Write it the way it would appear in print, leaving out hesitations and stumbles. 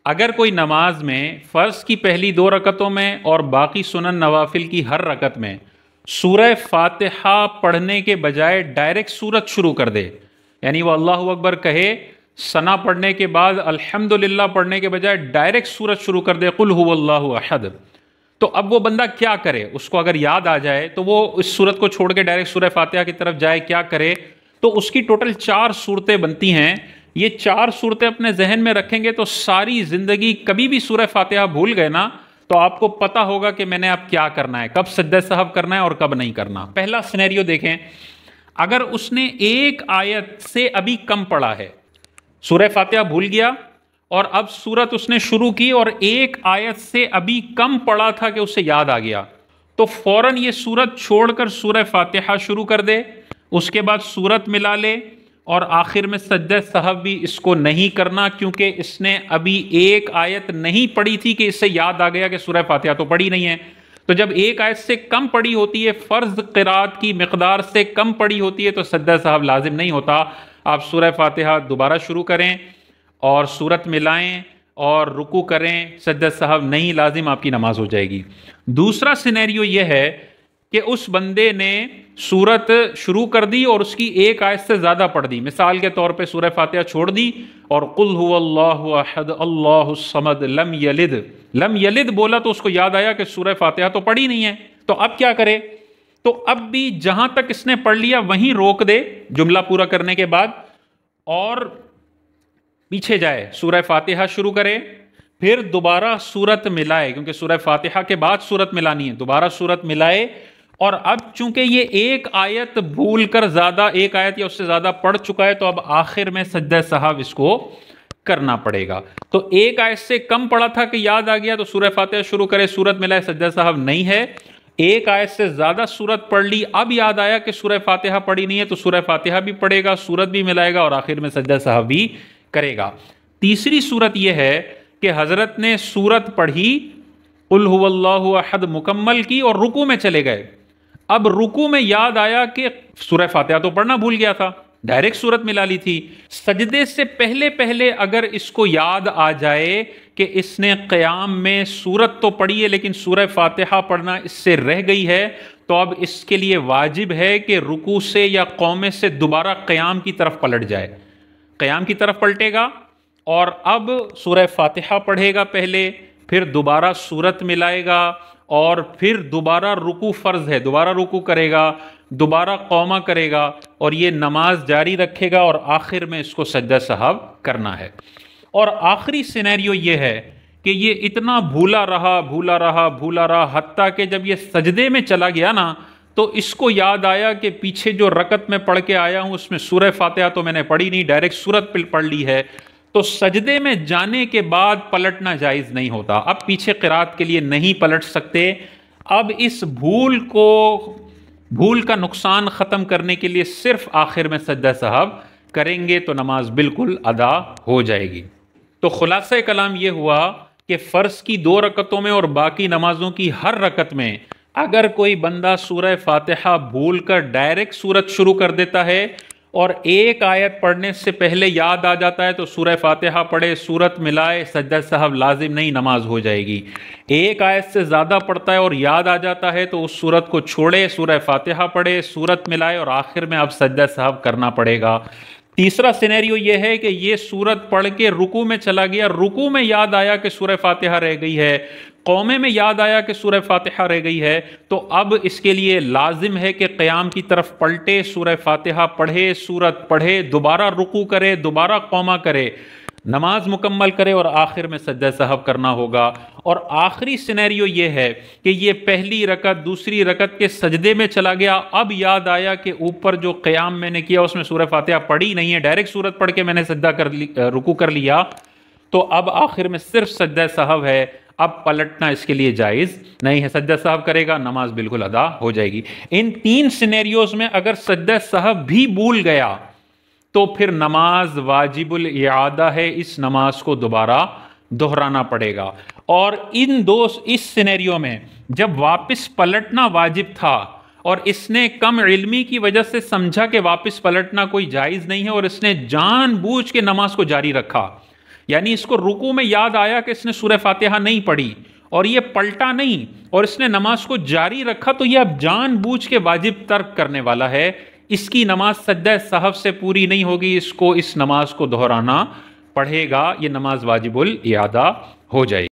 अगर कोई नमाज में फ़र्ज़ की पहली 2 रकतों में और बाकी सुनन नवाफिल की हर रकत में सूरह फातिहा पढ़ने के बजाय डायरेक्ट सूरत शुरू कर दे, यानी वो अल्लाह अकबर कहे, सना पढ़ने के बाद अल्हम्दुलिल्लाह पढ़ने के बजाय डायरेक्ट सूरत शुरू कर दे, कुल हुवल्लाहु अहद, तो अब वो बंदा क्या करे? उसको अगर याद आ जाए तो वो इस सूरत को छोड़ के डायरेक्ट सूरह फातिहा की तरफ जाए, क्या करे? तो उसकी टोटल 4 सूरतें बनती हैं। ये 4 सूरतें अपने जहन में रखेंगे तो सारी जिंदगी कभी भी सूरह फातिहा भूल गए ना, तो आपको पता होगा कि मैंने अब क्या करना है, कब सज्दा साहब करना है और कब नहीं करना। पहला सिनेरियो देखें, अगर उसने एक आयत से अभी कम पढ़ा है, सूरह फातिहा भूल गया और अब सूरत उसने शुरू की और एक आयत से अभी कम पढ़ा था कि उसे याद आ गया, तो फौरन ये सूरत छोड़कर सूरह फातिहा शुरू कर दे, उसके बाद सूरत मिला ले और आखिर में सज्दा साहब भी इसको नहीं करना, क्योंकि इसने अभी एक आयत नहीं पढ़ी थी कि इससे याद आ गया कि सूरह फातिहा तो पढ़ी नहीं है। तो जब एक आयत से कम पढ़ी होती है, फ़र्ज क़िराअत की मिक़दार से कम पढ़ी होती है, तो सज्दा साहब लाजिम नहीं होता। आप सूरह फातिहा दोबारा शुरू करें और सूरत मिलाएं और रुकू करें, सज्दा साहब नहीं लाजिम, आपकी नमाज हो जाएगी। दूसरा सिनेरियो यह है कि उस बंदे ने सूरत शुरू कर दी और उसकी एक आयत से ज़्यादा पढ़ दी, मिसाल के तौर पे सूरह फातिहा छोड़ दी और कुल हुवल्लाहु अहद अल्लाहुस समद लम यलिद, लम यलिद बोला तो उसको याद आया कि सूरह फातिहा तो पढ़ी नहीं है, तो अब क्या करे? तो अब भी जहां तक इसने पढ़ लिया वहीं रोक दे जुमला पूरा करने के बाद और पीछे जाए, सूरह फातिहा शुरू करे, फिर दोबारा सूरत मिलाए, क्योंकि सूरह फातिहा के बाद सूरत मिलानी है, दोबारा सूरत मिलाए। और अब चूंकि ये एक आयत भूल कर ज्यादा, एक आयत या उससे ज्यादा पढ़ चुका है, तो अब आखिर में सज्दा साहब इसको करना पड़ेगा। तो एक आयत से कम पढ़ा था कि याद आ गया तो सूरह फातिहा शुरू करे, सूरत मिलाए, सज्दा साहब नहीं है। एक आयत से ज्यादा सूरत पढ़ ली, अब याद आया कि सूरह फातिहा पढ़ी नहीं है, तो सूरह फातिहा भी पढ़ेगा, सूरत भी मिलाएगा और आखिर में सज्दा साहब भी करेगा। तीसरी सूरत यह है कि हजरत ने सूरत पढ़ी, कुल हुवल्लाहु अहद मुकम्मल की और रुकू में चले गए। अब रुकू में याद आया कि सूरह फातिहा तो पढ़ना भूल गया था, डायरेक्ट सूरत मिला ली थी। सजदे से पहले पहले अगर इसको याद आ जाए कि इसने क़याम में सूरत तो पढ़ी है लेकिन सूरह फातिहा पढ़ना इससे रह गई है, तो अब इसके लिए वाजिब है कि रुकू से या क़ौमे से दोबारा क़याम की तरफ पलट जाए। क़याम की तरफ पलटेगा और अब सूरह फातिहा पढ़ेगा पहले, फिर दोबारा सूरत मिलाएगा और फिर दोबारा रुकू, फ़र्ज़ है दोबारा रुकू करेगा, दोबारा क़ौमा करेगा और ये नमाज जारी रखेगा और आखिर में इसको सज्दा साहब करना है। और आखिरी सिनेरियो ये है कि ये इतना भूला रहा भूला रहा भूला रहा, हत्ता कि जब ये सजदे में चला गया ना, तो इसको याद आया कि पीछे जो रकत में पढ़ के आया हूँ उसमें सूरह फातिहा तो मैंने पढ़ी नहीं, डायरेक्ट सूरत पढ़ ली है, तो सजदे में जाने के बाद पलटना जायज़ नहीं होता। अब पीछे क़िराअत के लिए नहीं पलट सकते। अब इस भूल का नुकसान ख़त्म करने के लिए सिर्फ आखिर में सज्दा साहब करेंगे तो नमाज बिल्कुल अदा हो जाएगी। तो खुलासा कलाम ये हुआ कि फ़र्ज़ की 2 रकतों में और बाकी नमाजों की हर रकत में अगर कोई बंदा सूरह फातिहा भूल कर डायरेक्ट सूरत शुरू कर देता है और एक आयत पढ़ने से पहले याद आ जाता है तो सूरह फातिहा पढ़े, सूरत मिलाए, सज्दा साहब लाजिम नहीं, नमाज हो जाएगी। एक आयत से ज़्यादा पढ़ता है और याद आ जाता है तो उस सूरत को छोड़े, सूरह फातिहा पढ़े, सूरत मिलाए और आखिर में अब सज्दा साहब करना पड़ेगा। तीसरा सिनेरियो यह है कि ये सूरत पढ़ के रुकू में चला गया, रुकू में याद आया कि सूरह फातिहा रह गई है, क़ौमे में याद आया कि सूरह फातिहा रह गई है, तो अब इसके लिए लाजिम है कि क़याम की तरफ पलटे, सूरह फातिहा पढ़े, सूरत पढ़े, दोबारा रुकू करे, दोबारा क़ौमा करे, नमाज मुकम्मल करे और आखिर में सज्दा साहब करना होगा। और आखिरी सिनेरियो ये है कि ये पहली रकत दूसरी रकत के सजदे में चला गया, अब याद आया कि ऊपर जो क़याम मैंने किया उसमें सूरह फातिहा पढ़ी नहीं है, डायरेक्ट सूरत पढ़ के मैंने रुकू कर लिया, तो अब आखिर में सिर्फ सज्दा साहब है, अब पलटना इसके लिए जायज़ नहीं है, सज्दा साहब करेगा, नमाज बिल्कुल अदा हो जाएगी। इन 3 सिनेरियोज में अगर सज्दा साहब भी भूल गया तो फिर नमाज वाजिबुल इआदा है, इस नमाज को दोबारा दोहराना पड़ेगा। और इस सिनेरियो में जब वापस पलटना वाजिब था और इसने कम इल्मी की वजह से समझा कि वापस पलटना कोई जायज़ नहीं है और इसने जानबूझ के नमाज को जारी रखा, यानी इसको रुकू में याद आया कि इसने सूरह फातिहा नहीं पढ़ी और ये पलटा नहीं और इसने नमाज को जारी रखा, तो ये अब जानबूझ के वाजिब तर्क करने वाला है। इसकी नमाज सज्दा सहव से पूरी नहीं होगी, इसको इस नमाज को दोहराना पढ़ेगा, ये नमाज वाजिबुल इयादा हो जाएगी।